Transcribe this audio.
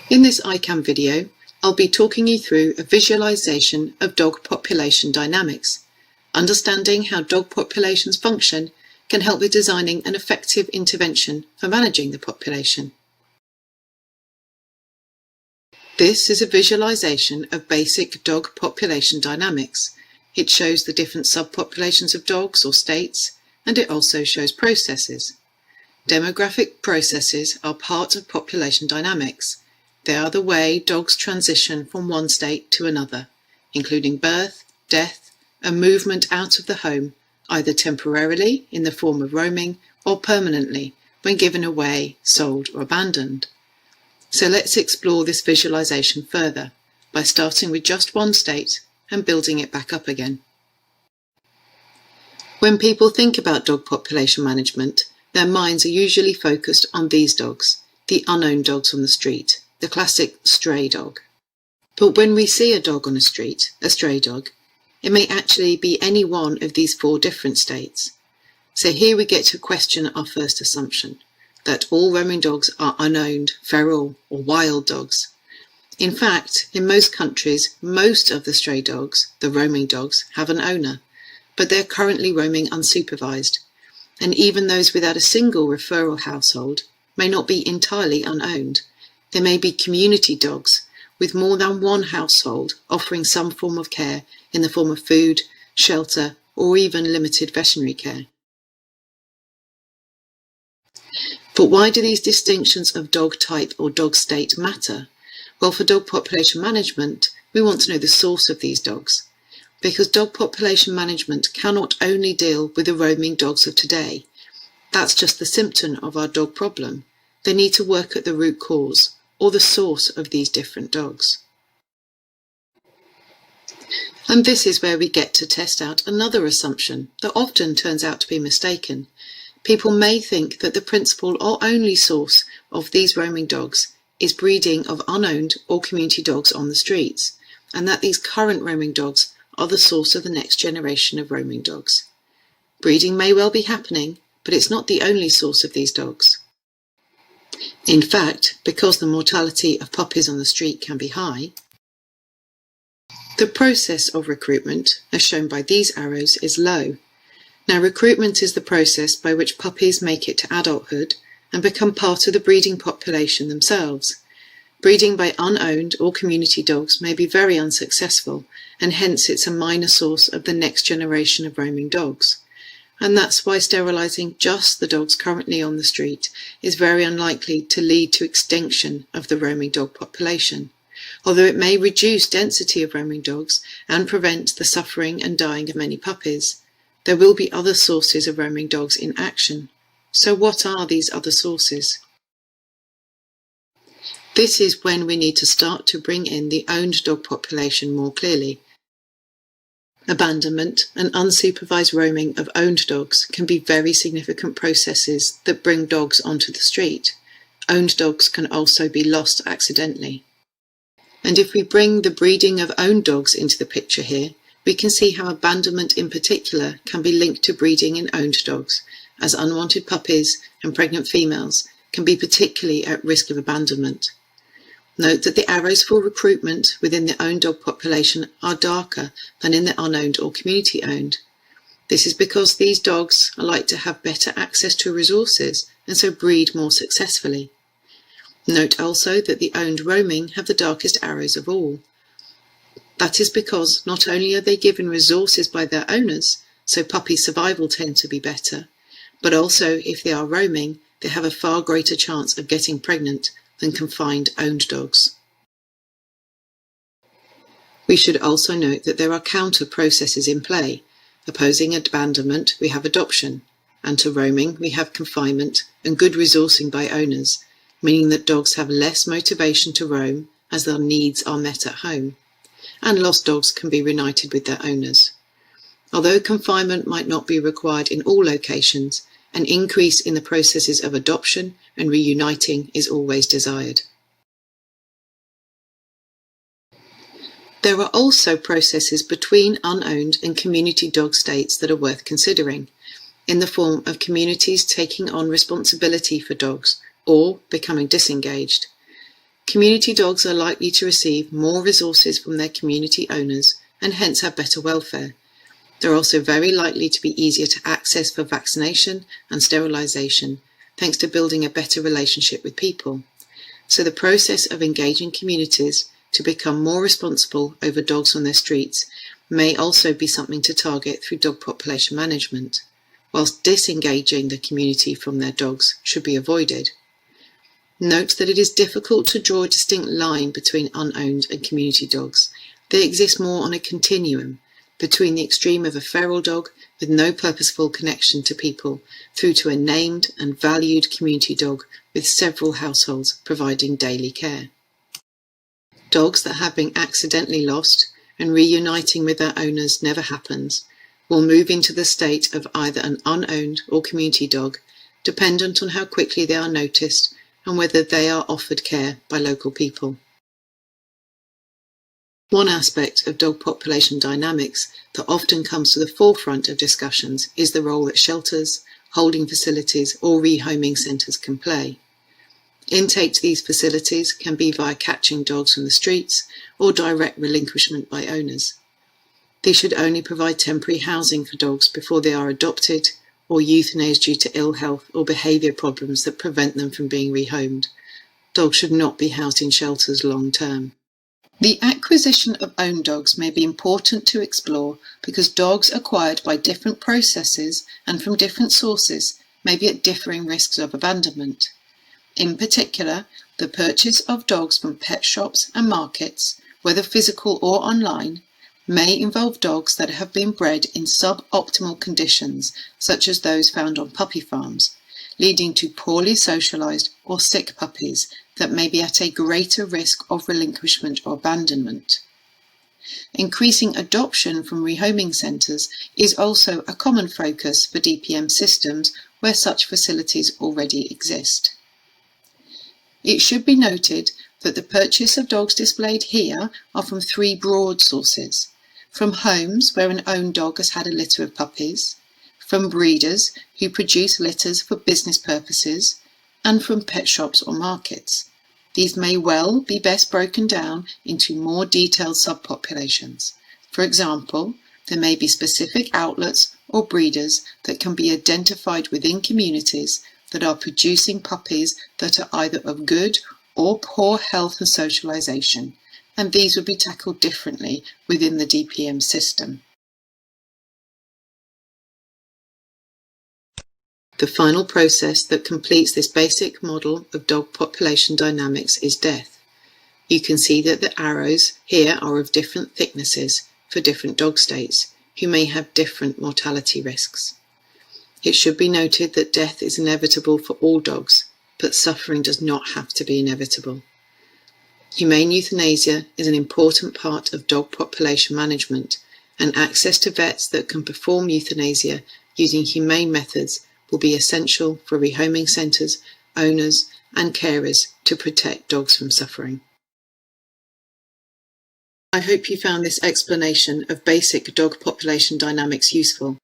In this ICAM video, I'll be talking you through a visualization of dog population dynamics. Understanding how dog populations function can help with designing an effective intervention for managing the population. This is a visualization of basic dog population dynamics. It shows the different subpopulations of dogs or states, and it also shows processes. Demographic processes are part of population dynamics. They are the way dogs transition from one state to another, including birth, death, and movement out of the home, either temporarily in the form of roaming or permanently when given away, sold, or abandoned. So let's explore this visualization further by starting with just one state and building it back up again. When people think about dog population management, their minds are usually focused on these dogs, the unowned dogs on the street, the classic stray dog. But when we see a dog on a street, a stray dog, it may actually be any one of these four different states. So here we get to question our first assumption, that all roaming dogs are unowned, feral, or wild dogs. In fact, in most countries, most of the stray dogs, the roaming dogs, have an owner, but they're currently roaming unsupervised. And even those without a single referral household may not be entirely unowned. They may be community dogs with more than one household offering some form of care in the form of food, shelter, or even limited veterinary care. But why do these distinctions of dog type or dog state matter? Well, for dog population management, we want to know the source of these dogs, because dog population management cannot only deal with the roaming dogs of today. That's just the symptom of our dog problem. They need to work at the root cause, or the source of these different dogs. And this is where we get to test out another assumption that often turns out to be mistaken. People may think that the principal or only source of these roaming dogs is breeding of unowned or community dogs on the streets, and that these current roaming dogs are the source of the next generation of roaming dogs. Breeding may well be happening, but it's not the only source of these dogs. In fact, because the mortality of puppies on the street can be high, the process of recruitment, as shown by these arrows, is low. Now, recruitment is the process by which puppies make it to adulthood and become part of the breeding population themselves. Breeding by unowned or community dogs may be very unsuccessful, and hence it's a minor source of the next generation of roaming dogs. And that's why sterilising just the dogs currently on the street is very unlikely to lead to extinction of the roaming dog population, although it may reduce density of roaming dogs and prevent the suffering and dying of many puppies. There will be other sources of roaming dogs in action. So what are these other sources? This is when we need to start to bring in the owned dog population more clearly. Abandonment and unsupervised roaming of owned dogs can be very significant processes that bring dogs onto the street. Owned dogs can also be lost accidentally. And if we bring the breeding of owned dogs into the picture here, we can see how abandonment in particular can be linked to breeding in owned dogs, as unwanted puppies and pregnant females can be particularly at risk of abandonment. Note that the arrows for recruitment within the owned dog population are darker than in the unowned or community owned. This is because these dogs are like to have better access to resources and so breed more successfully. Note also that the owned roaming have the darkest arrows of all. That is because not only are they given resources by their owners, so puppy survival tends to be better, but also if they are roaming, they have a far greater chance of getting pregnant than confined owned dogs. We should also note that there are counter processes in play. Opposing abandonment, we have adoption, and to roaming, we have confinement and good resourcing by owners, meaning that dogs have less motivation to roam as their needs are met at home, and lost dogs can be reunited with their owners. Although confinement might not be required in all locations, an increase in the processes of adoption and reuniting is always desired. There are also processes between unowned and community dog states that are worth considering, in the form of communities taking on responsibility for dogs or becoming disengaged. Community dogs are likely to receive more resources from their community owners and hence have better welfare. They're also very likely to be easier to access for vaccination and sterilisation, thanks to building a better relationship with people. So the process of engaging communities to become more responsible over dogs on their streets may also be something to target through dog population management, whilst disengaging the community from their dogs should be avoided. Note that it is difficult to draw a distinct line between unowned and community dogs. They exist more on a continuum, between the extreme of a feral dog with no purposeful connection to people through to a named and valued community dog with several households providing daily care. Dogs that have been accidentally lost and reuniting with their owners never happens will move into the state of either an unowned or community dog, dependent on how quickly they are noticed and whether they are offered care by local people. One aspect of dog population dynamics that often comes to the forefront of discussions is the role that shelters, holding facilities or rehoming centres can play. Intake to these facilities can be via catching dogs from the streets or direct relinquishment by owners. These should only provide temporary housing for dogs before they are adopted or euthanized due to ill health or behaviour problems that prevent them from being rehomed. Dogs should not be housed in shelters long term. The acquisition of owned dogs may be important to explore because dogs acquired by different processes and from different sources may be at differing risks of abandonment. In particular, the purchase of dogs from pet shops and markets, whether physical or online, may involve dogs that have been bred in suboptimal conditions, such as those found on puppy farms, leading to poorly socialised or sick puppies that may be at a greater risk of relinquishment or abandonment. Increasing adoption from rehoming centres is also a common focus for DPM systems where such facilities already exist. It should be noted that the purchase of dogs displayed here are from three broad sources: from homes where an owned dog has had a litter of puppies, from breeders who produce litters for business purposes, and from pet shops or markets. These may well be best broken down into more detailed subpopulations. For example, there may be specific outlets or breeders that can be identified within communities that are producing puppies that are either of good or poor health and socialisation, and these would be tackled differently within the DPM system. The final process that completes this basic model of dog population dynamics is death. You can see that the arrows here are of different thicknesses for different dog states, who may have different mortality risks. It should be noted that death is inevitable for all dogs, but suffering does not have to be inevitable. Humane euthanasia is an important part of dog population management, and access to vets that can perform euthanasia using humane methods will be essential for rehoming centres, owners and carers to protect dogs from suffering. I hope you found this explanation of basic dog population dynamics useful.